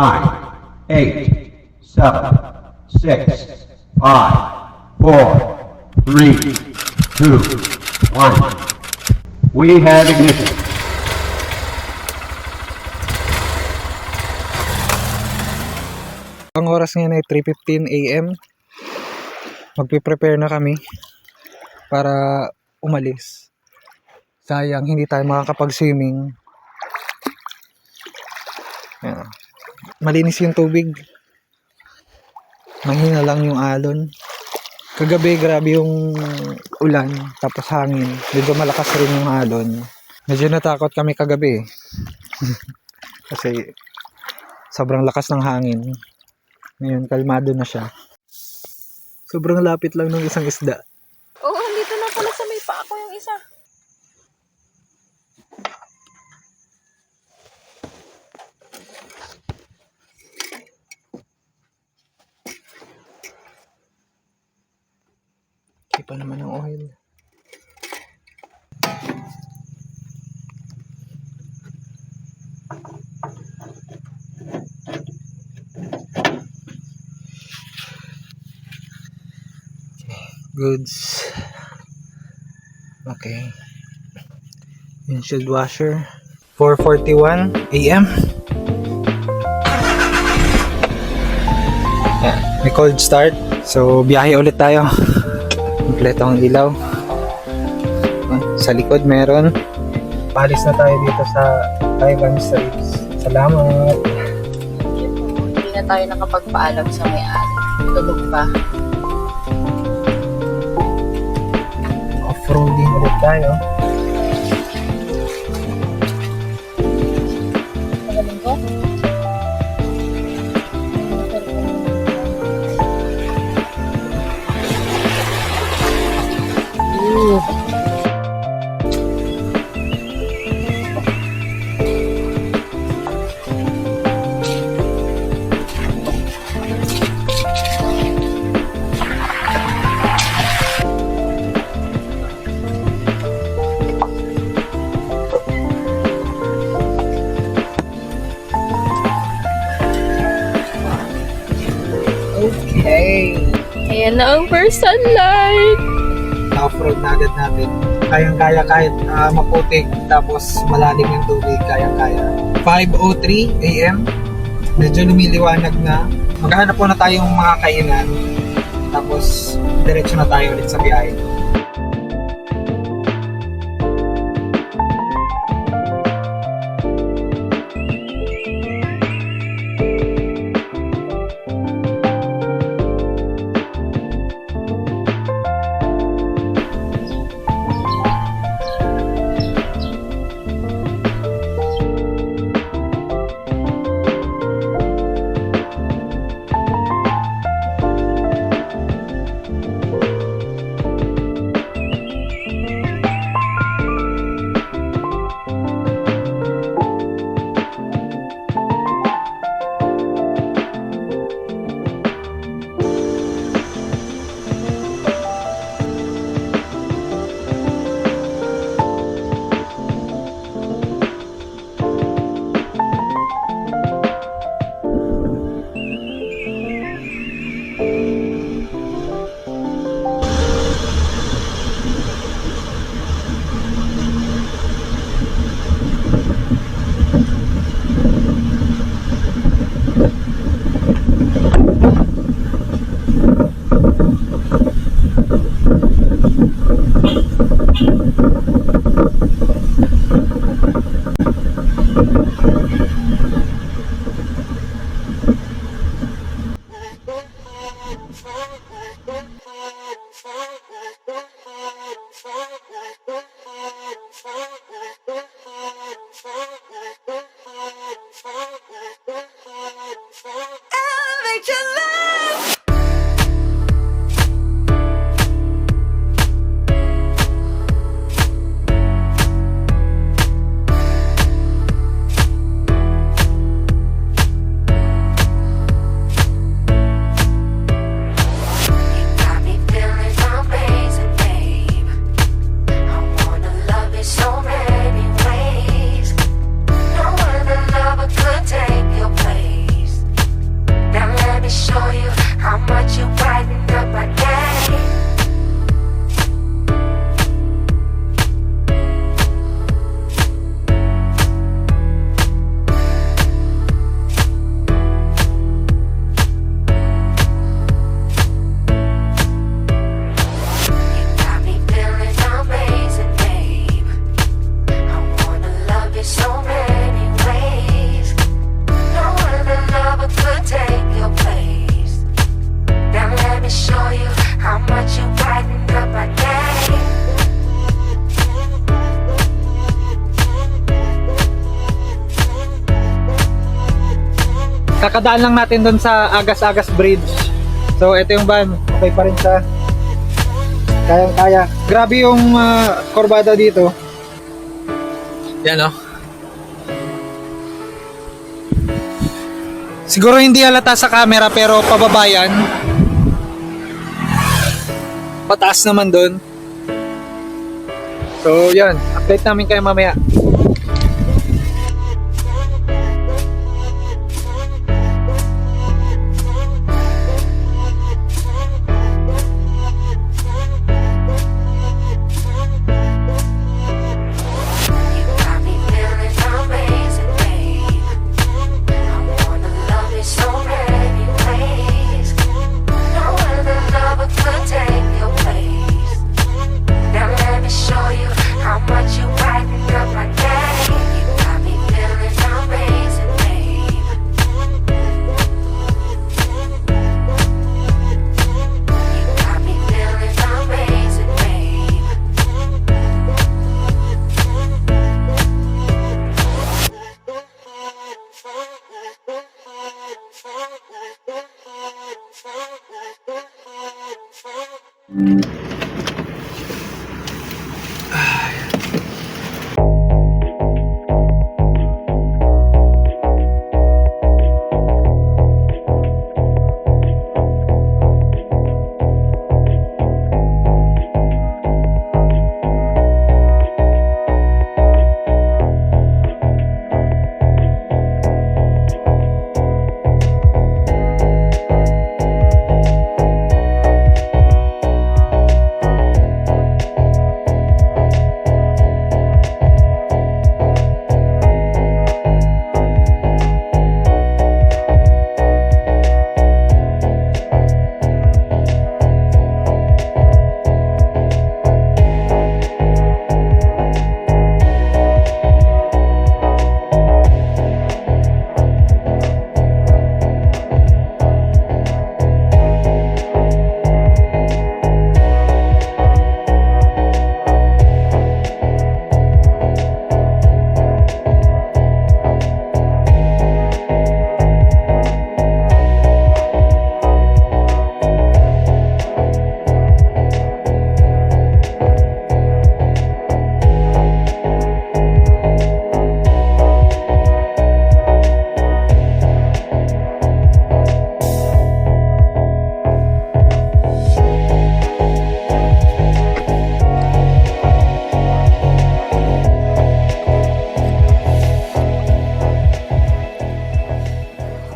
9, 8, 7, 6, 5, 4, 3, 2, 1. We have ignition. Ang oras ngayon ay 3:15 AM. Magpe-prepare na kami para umalis. Sayang hindi tayo makakapag-swimming. Ayan. Malinis yung tubig. Mahina lang yung alon. Kagabi grabe yung ulan tapos hangin. Medyo malakas rin yung alon. Medyo natakot kami kagabi. Kasi sobrang lakas ng hangin. Ngayon, kalmado na siya. Sobrang lapit lang ng isang isda. Oo, dito na pala sa may paa ko yung isa. Hindi pa naman ang oil. Goods. Okay. Windshield washer. 4:41 AM. Yeah, may cold start. So, biyahe ulit tayo. Kompleto ang ilaw. Sa likod meron. Palis na tayo dito sa Taiwan Straits. Salamat. Hindi na tayo nakapagpaalam sa may-ari. Tulog pa. Off-roading ulit tayo. Magaling ko? Okay. Ayan na ang first sunlight. Off-road na agad natin. Kayang-kaya kahit maputik tapos malalim yung tubig. Kayang-kaya. 5:03 AM. Medyo lumiliwanag na. Maghahanap po na tayong mga kainan. Tapos diretso na tayo ulit sa biyahe. No other lover could take your place. Kakadaan lang natin doon sa Agas-Agas Bridge. So ito yung van, okay pa rin siya. Kayang-kaya. Grabe yung kurbada dito. Yan oh. Siguro hindi halata sa camera pero pababa yan. Pataas naman doon. So yan, update namin kayo mamaya.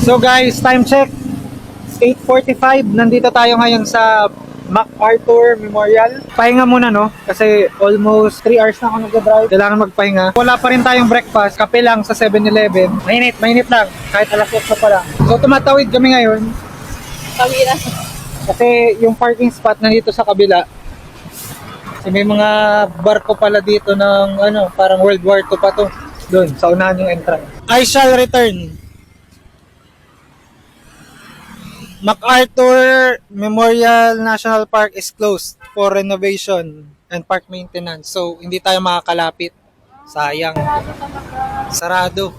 So guys, time check. 8:45. Nandito tayo ngayon sa MacArthur Memorial. Pahinga muna no, kasi almost 3 hours na ako nag-drive. Kailangan magpahinga. Wala pa rin tayong breakfast. Kape lang sa 7-Eleven. Mainit lang. Kahit alas 8 pa lang. So tumatawid kami ngayon. Kami na. Kasi yung parking spot nandito sa kabila. Kasi may mga barko pala dito ng parang World War II pa to. Doon, sa unahan yung entrance. I shall return. MacArthur Memorial National Park is closed for renovation and park maintenance. So, hindi tayo makakalapit. Sayang. Sarado.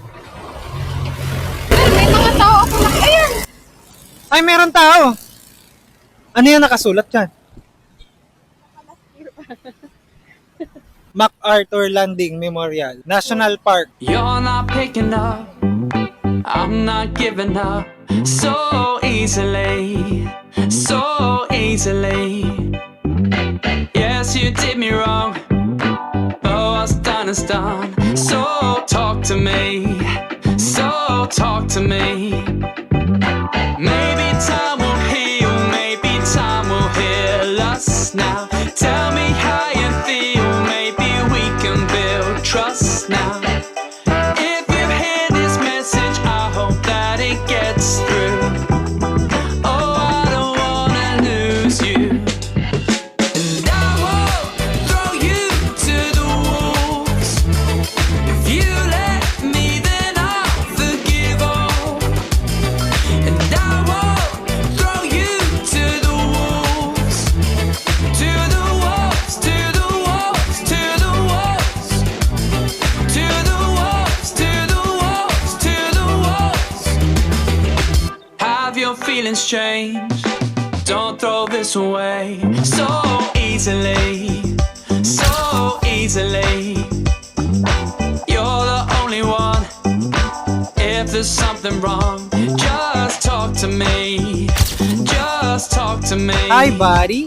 May mga tao ako na. Ayan! Ay, meron tao. Ano yan nakasulat dyan? MacArthur Landing Memorial National Park. You're not picking up, I'm not giving up so easily, so easily. Yes, you did me wrong, but what's done is done. So talk to me, so talk to me. Maybe time will heal, maybe time will heal us now. Tell me how you feel, maybe we can build trust now. If you hear this message, I hope that it gets through. Oh, I don't wanna lose you. And I won't throw you to the wolves. If you let me, then I'll forgive all. exchange. Don't throw this away so easily, so easily. You're the only one. If there's something wrong, just talk to me. Just talk to me. Hi, buddy.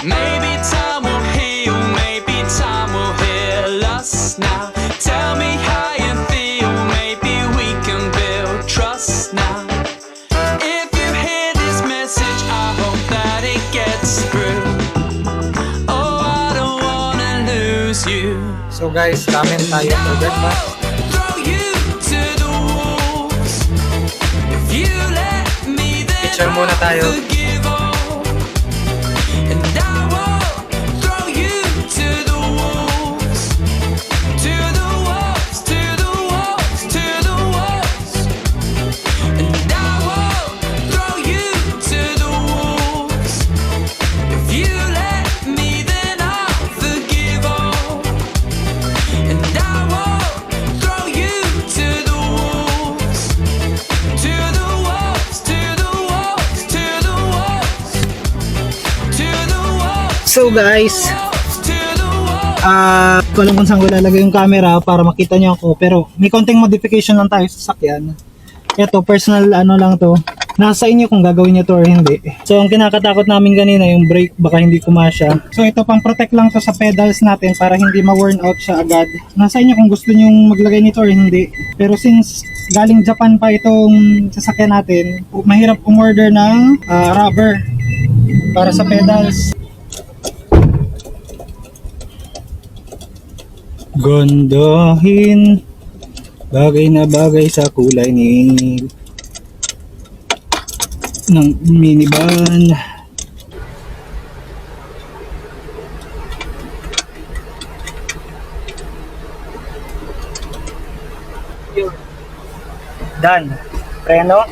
Maybe time will heal, maybe time will heal us now. Tell me how you feel, maybe we can build trust now. If you hear this message, I hope that it gets through. Oh, I don't wanna lose you. So guys, ramen tayo for breakfast. Throw you to the wolves. If you let me, then Picture muna I'll tayo. forgive all. And I won't throw you to the wolves. To the wolves, to the wolves, to the wolves. And I won't throw you to the wolves. If you let me, then I'll forgive all. And I won't throw you to the wolves. To the wolves, to the wolves, to the wolves. To the wolves, So guys, to the wolves. ko alam kung saan ko lalagay yung camera para makita niyo ako, pero may konting modification lang tayo sa sakyan. Ito, personal ano lang to. Nasa inyo kung gagawin niyo to or hindi. So ang kinakatakot namin kanina yung brake, baka hindi kumasya. So ito pang protect lang to sa pedals natin para hindi ma-worn out siya agad. Nasa inyo kung gusto niyo maglagay nito or hindi. Pero since galing Japan pa itong sasakyan natin, mahirap umorder ng rubber para sa pedals. Gandahin, bagay na bagay sa kulay ng minivan. Done. Preno,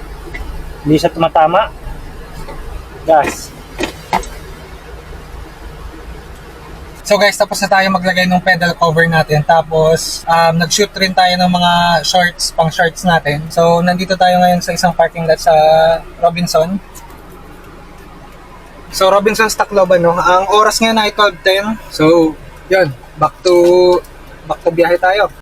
hindi siya tumatama. Gas. So guys, tapos na tayo maglagay ng pedal cover natin. Tapos, nag-shoot rin tayo ng mga shorts, pang shorts natin. So, nandito tayo ngayon sa isang parking lot sa Robinson. So, Robinson's Tacloban, no? Ang oras ngayon ay 12:10. So, yun. Back to biyahe tayo.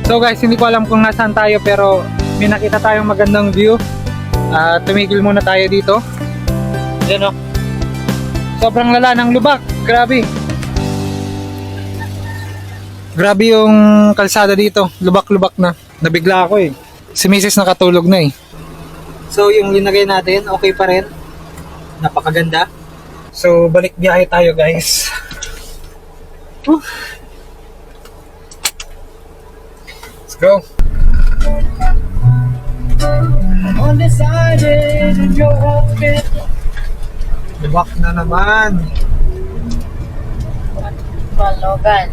So guys, hindi ko alam kung nasaan tayo pero may nakita tayong magandang view. Tumigil muna tayo dito. Yan o. Sobrang lala ng lubak. Grabe. Grabe yung kalsada dito. Lubak-lubak na. Nabigla ako eh. Si Mrs. nakatulog na eh. So yung linagay natin, okay pa rin. Napakaganda. So balik biyahe tayo guys. Whew. Let's go. Lubak na naman. Balogan.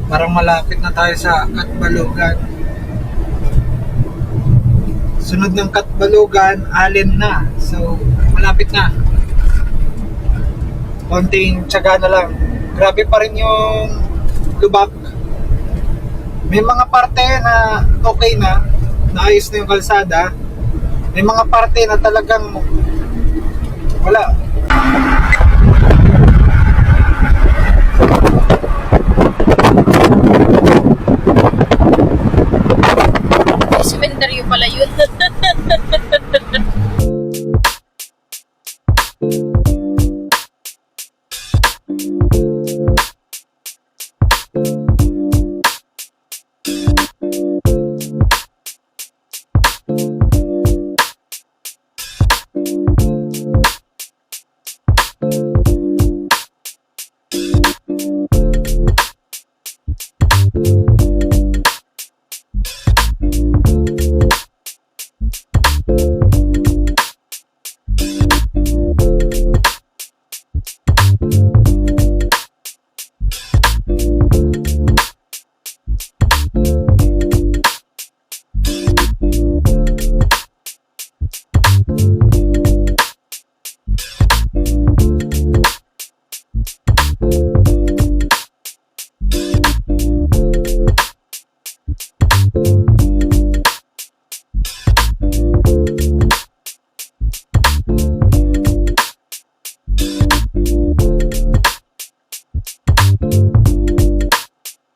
Parang malapit na tayo sa Katbalogan. Sunod ng Katbalogan, Allen na. So, malapit na. Konting tiyaga na lang. Grabe pa rin yung lubak. May mga parte na okay na. Naayos na yung kalsada. May mga parte na talagang wala. Cementerio pala yun.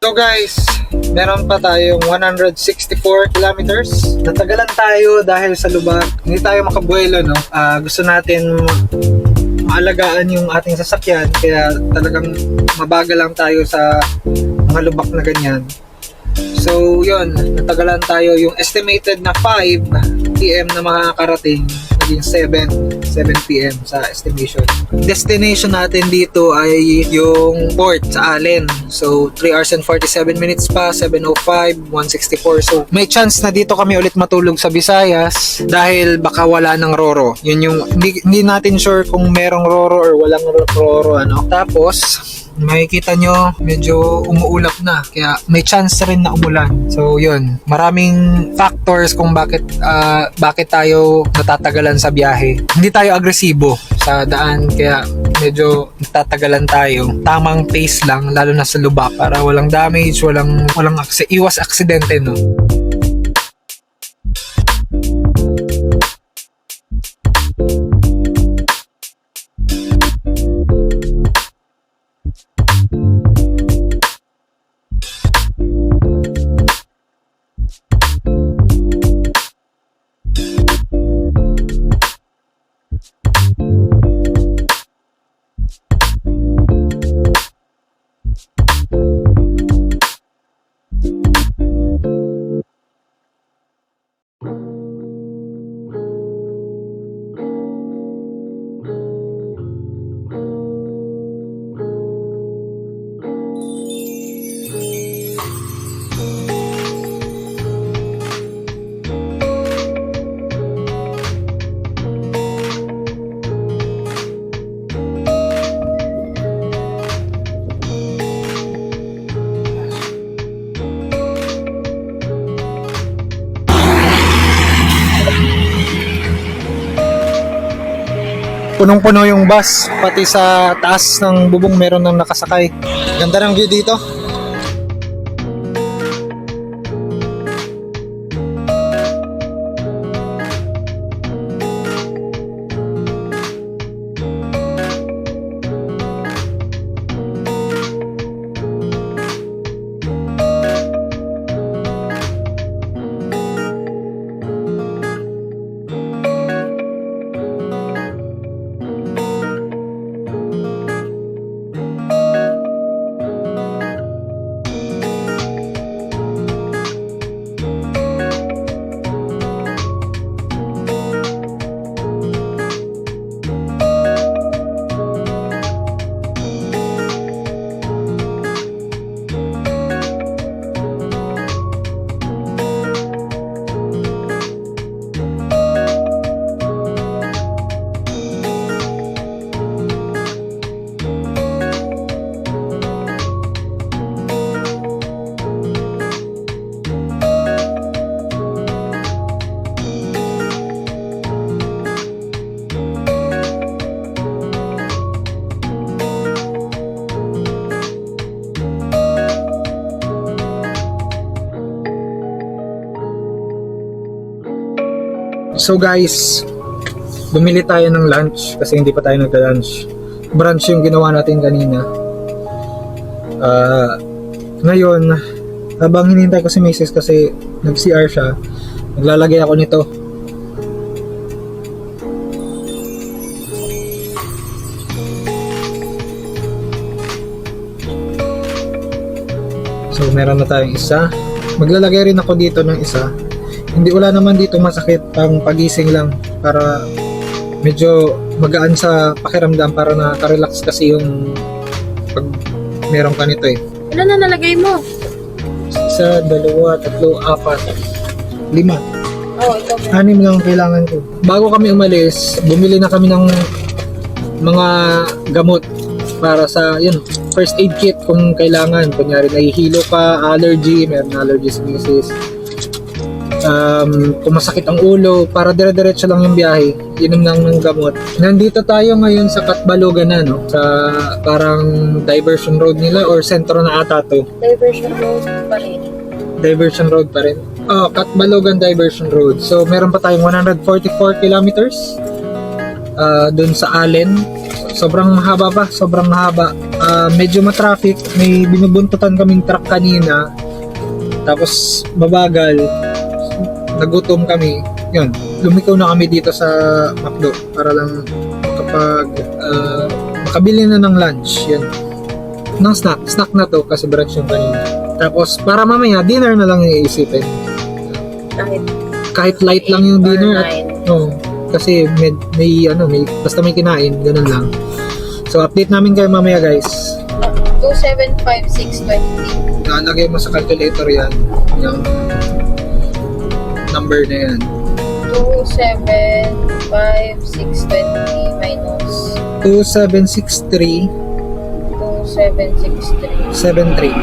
So guys, meron pa tayong 164 kilometers. Natagalan tayo dahil sa lubak. Hindi tayo makabuelo, no? Gusto natin maalagaan yung ating sasakyan, kaya talagang mabagal lang tayo sa mga lubak na ganyan. So yun, natagalan tayo. Yung estimated na 5 PM na makakarating, naging 7 PM sa estimation. Destination natin dito ay yung port sa Allen. So 3 hours and 47 minutes pa, 7:05, 164. So may chance na dito kami ulit matulog sa Visayas dahil baka wala ng Roro. Yun yung hindi natin sure kung merong Roro or walang Roro ano. Tapos makikita nyo medyo umuulap na, kaya may chance rin na umulan. So yun, maraming factors kung bakit tayo natatagalan sa biyahe. Hindi tayo agresibo sa daan, kaya medyo natatagalan tayo. Tamang pace lang, lalo na sa lubak, para walang damage, iwas aksidente, no. Punong-puno yung bus, pati sa taas ng bubong meron nang nakasakay. Ganda ng view dito. So guys, bumili tayo ng lunch kasi hindi pa tayo nagda-lunch. Brunch yung ginawa natin kanina. Ngayon, habang hinihintay ko si Mrs. kasi nag-CR siya, naglalagay ako nito. So meron na tayong isa. Maglalagay rin ako dito ng isa. Hindi, wala naman dito masakit, pang pagising lang para medyo magaan sa pakiramdam, para nakaka-relax kasi yung pag meron ka nito eh. Ano na nalagay mo? Isa, dalawa, tatlo, apat, 5. Oh, ito. 6 lang ang kailangan ko. Bago kami umalis, bumili na kami ng mga gamot para sa yun, first aid kit kung kailangan. Kunyari nahihilo ka, allergy, meron allergy sa misis. Kung masakit ang ulo, para dire-diretso lang yung biyahe, inom lang ng gamot. Nandito tayo ngayon sa Katbalogan na, no? Sa parang diversion road nila or sentro na ata to. Diversion road pa rin. Diversion road pa rin. Katbalogan Diversion Road. So meron pa tayong 144 kilometers dun sa Allen. Sobrang mahaba pa, sobrang mahaba. Medyo matraffic, may binubuntutan kaming truck kanina. Tapos mabagal. Nagutom kami. Yun, lumikaw na kami dito sa McDo para lang kapag makabili na ng lunch. Yun. Ng snack na to kasi brunch yung kanina. Tapos para mamaya dinner na lang yung iisipin. Kahit light lang yung dinner at kasi may basta may kinain, ganun lang. So update namin kayo mamaya guys. 275,620. Lalagay mo sa calculator yan, yung number na yan. 275,620 minus 2763 2763 73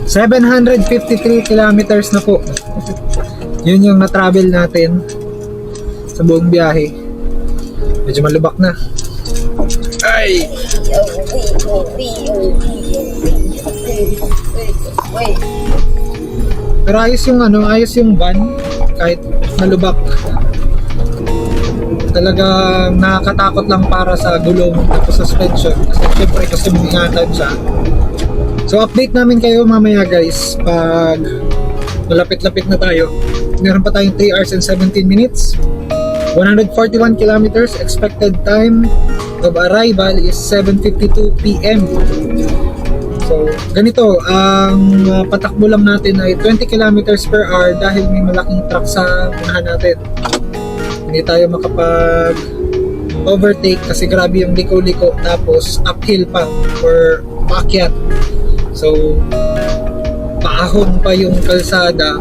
753 kilometers na po. Yun yung na-travel natin sa buong biyahe. Medyo malubak na. Ay! Pero ayos yung van kahit malubak. Talagang nakakatakot lang para sa gulong at suspension kasi syempre kasi ingatan siya. So update namin kayo mamaya guys pag malapit-lapit na tayo. Meron pa tayong 3 hours and 17 minutes. 141 kilometers. Expected time of arrival is 7:52 PM. So ganito, ang patakbo lang natin ay 20 kilometers per hour dahil may malaking truck sa unahan natin. Hindi tayo makapag overtake kasi grabe yung liko-liko, tapos uphill pa or paakyat. So paahon pa yung kalsada,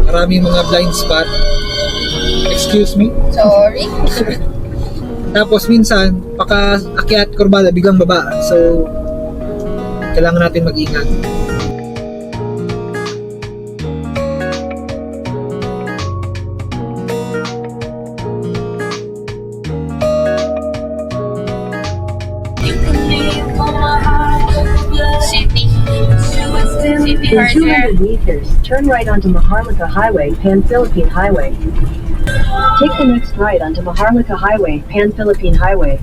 maraming mga blind spot. Excuse me? Sorry. Tapos minsan, paka-akyat kurbada, biglang baba. So kailangan natin mag-ingat. City In hardware. 200 meters, turn right onto Maharlika Highway, Pan-Philippine Highway. Take the next right onto Maharlika Highway, Pan-Philippine Highway.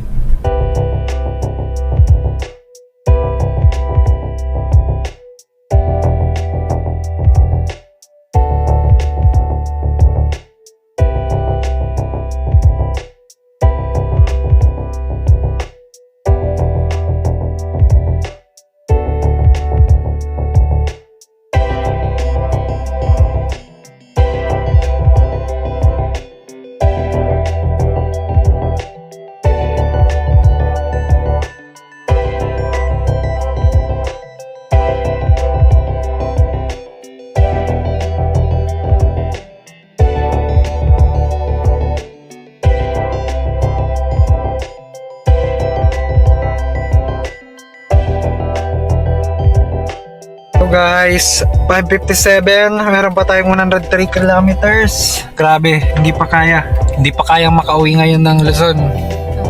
Guys, 5:57, meron pa tayong 103 kilometers. Grabe, hindi pa kayang makauwi ngayon ng Luzon.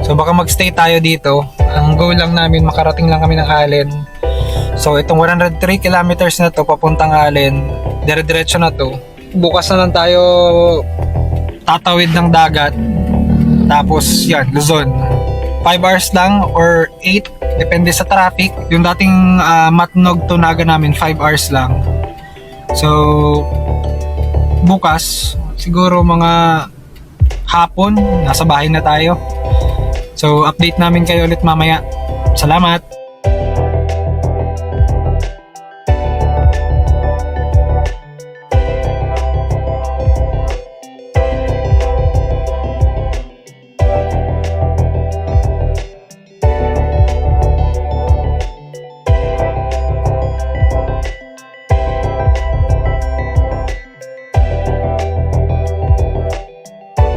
So baka magstay tayo dito. Ang goal lang namin, makarating lang kami ng Allen. So itong 103 kilometers na to papuntang Allen, dire-diretso na to. Bukas na lang tayo tatawid ng dagat. Tapos yan, Luzon. 5 hours lang or 8, depende sa traffic. Yung dating Matnog to Naga namin, 5 hours lang. So, bukas, siguro mga hapon, nasa bahay na tayo. So, update namin kayo ulit mamaya. Salamat!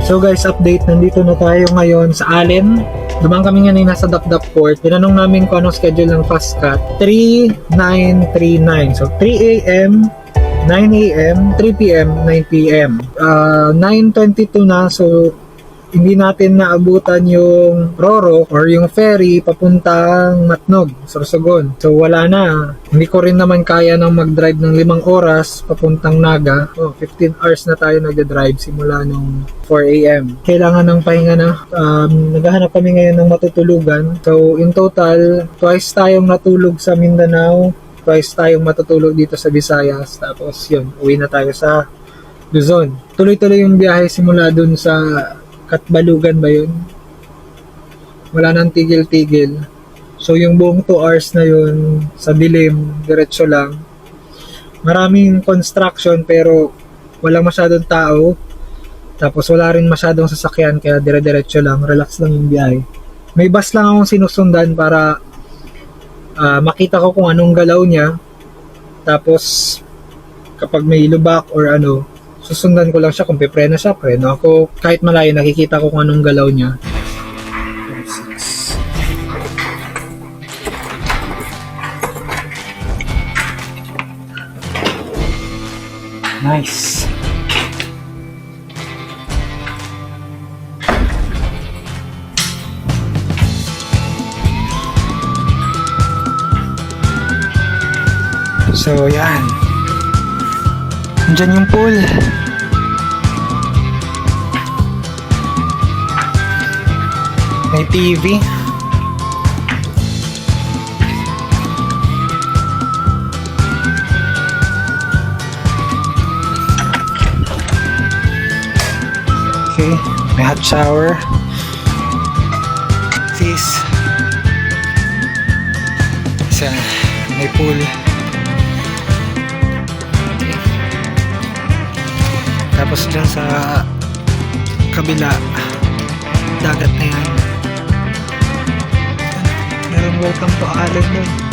So guys, update, nandito na tayo ngayon sa Allen. Dumaan kami ngayon nasa Dapdap Port. Tinanong namin kung anong schedule ng fast cut. 3-9-3-9. So 3 a.m., 9 a.m., 3 p.m., 9 p.m. 9:22 na, so hindi natin naabutan yung Roro or yung ferry papuntang Matnog, Sorsogon. So wala na. Hindi ko rin naman kaya nang mag-drive ng 5 oras papuntang Naga. 15 hours na tayo nagda-drive simula nung 4 a.m. Kailangan ng pahinga na. Naghahanap kami ngayon ng matutulugan. So in total, twice tayong natulog sa Mindanao, twice tayong matutulog dito sa Visayas. Tapos yun, uwi na tayo sa Luzon. Tuloy-tuloy yung biyahe simula dun sa Katbalugan ba yun? Wala nang tigil-tigil. So yung buong 2 hours na yun sa dilim, diretso lang. Maraming construction pero walang masyadong tao. Tapos wala rin masyadong sasakyan kaya dire-diretso lang, relax lang yung biyahe. May bus lang akong sinusundan para makita ko kung anong galaw niya. Tapos kapag may lubak or ano, susundan ko lang siya. Kung pipreno siya, preno ako. Kahit malayo, nakikita ko kung anong galaw niya. Nice. So, yan. Diyan yung pool. May TV. Okay, may hot shower. This. Isa, may pool. Tapos dyan sa kabila, dagat na yan. Meron welcome to Allen doon.